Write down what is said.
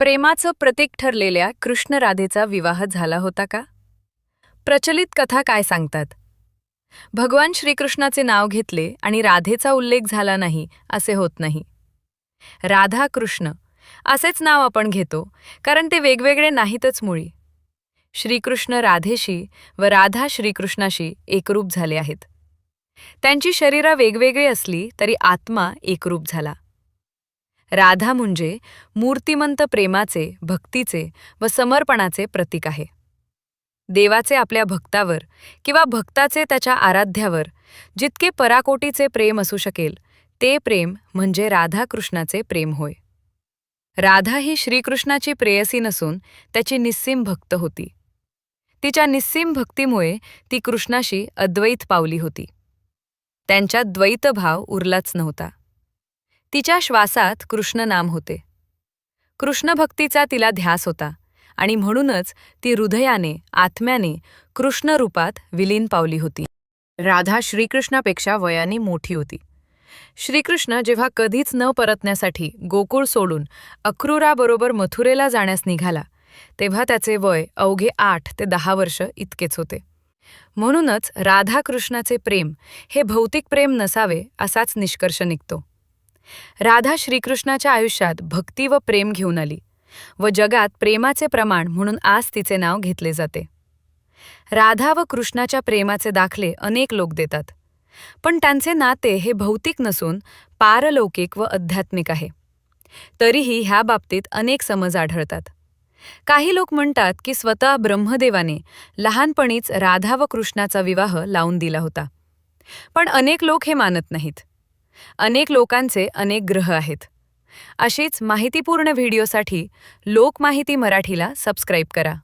प्रेमाचं प्रतीक ठरलेल्या कृष्ण राधेचा विवाह झाला होता का? प्रचलित कथा काय सांगतात? भगवान श्रीकृष्णाचे नाव घेतले आणि राधेचा उल्लेख झाला नाही असे होत नाही. राधा कृष्ण असेच नाव आपण घेतो कारण ते वेगवेगळे नाहीतच मुळी. श्रीकृष्ण राधेशी व राधा श्रीकृष्णाशी एकरूप झाले आहेत. त्यांची शरीरं वेगवेगळी असली तरी आत्मा एकरूप झाला. राधा म्हणजे मूर्तिमंत प्रेमाचे, भक्तीचे व समर्पणाचे प्रतीक आहे. देवाचे आपल्या भक्तावर किंवा भक्ताचे त्याच्या आराध्यावर जितके पराकोटीचे प्रेम असू शकेल ते प्रेम म्हणजे राधाकृष्णाचे प्रेम होय. राधा ही श्रीकृष्णाची प्रेयसी नसून त्याची निस्सीम भक्त होती. तिच्या निस्सीम भक्तीमुळे ती कृष्णाशी अद्वैत पावली होती. त्यांच्यात द्वैतभाव उरलाच नव्हता. तिच्या श्वासात कृष्ण नाम होते. कृष्णभक्तीचा तिला ध्यास होता आणि म्हणूनच ती हृदयाने, आत्म्याने कृष्ण रूपात विलीन पावली होती. राधा श्रीकृष्णापेक्षा वयाने मोठी होती. श्रीकृष्ण जेव्हा कधीच न परतण्यासाठी गोकुळ सोडून अक्रूराबरोबर मथुरेला जाण्यास निघाला तेव्हा त्याचे वय अवघे 8 ते 10 वर्ष इतकेच होते. म्हणूनच राधाकृष्णाचे प्रेम हे भौतिक प्रेम नसावे असाच निष्कर्ष निघतो. राधा श्रीकृष्णाच्या आयुष्यात भक्ती व प्रेम घेऊन आली व जगात प्रेमाचे प्रमाण म्हणून आज तिचे नाव घेतले जाते. राधा व कृष्णाच्या प्रेमाचे दाखले अनेक लोक देतात, पण त्यांचे नाते हे भौतिक नसून पारलौकिक व आध्यात्मिक आहे. तरीही ह्या बाबतीत अनेक समज आढळतात. काही लोक म्हणतात की स्वतः ब्रह्मदेवाने लहानपणीच राधा व कृष्णाचा विवाह लावून दिला होता, पण अनेक लोक हे मानत नाहीत. अनेक लोकांचे अनेक ग्रह आहेत. अशीच माहितीपूर्ण व्हिडिओसाठी लोकमाहिती मराठीला सबस्क्राईब करा.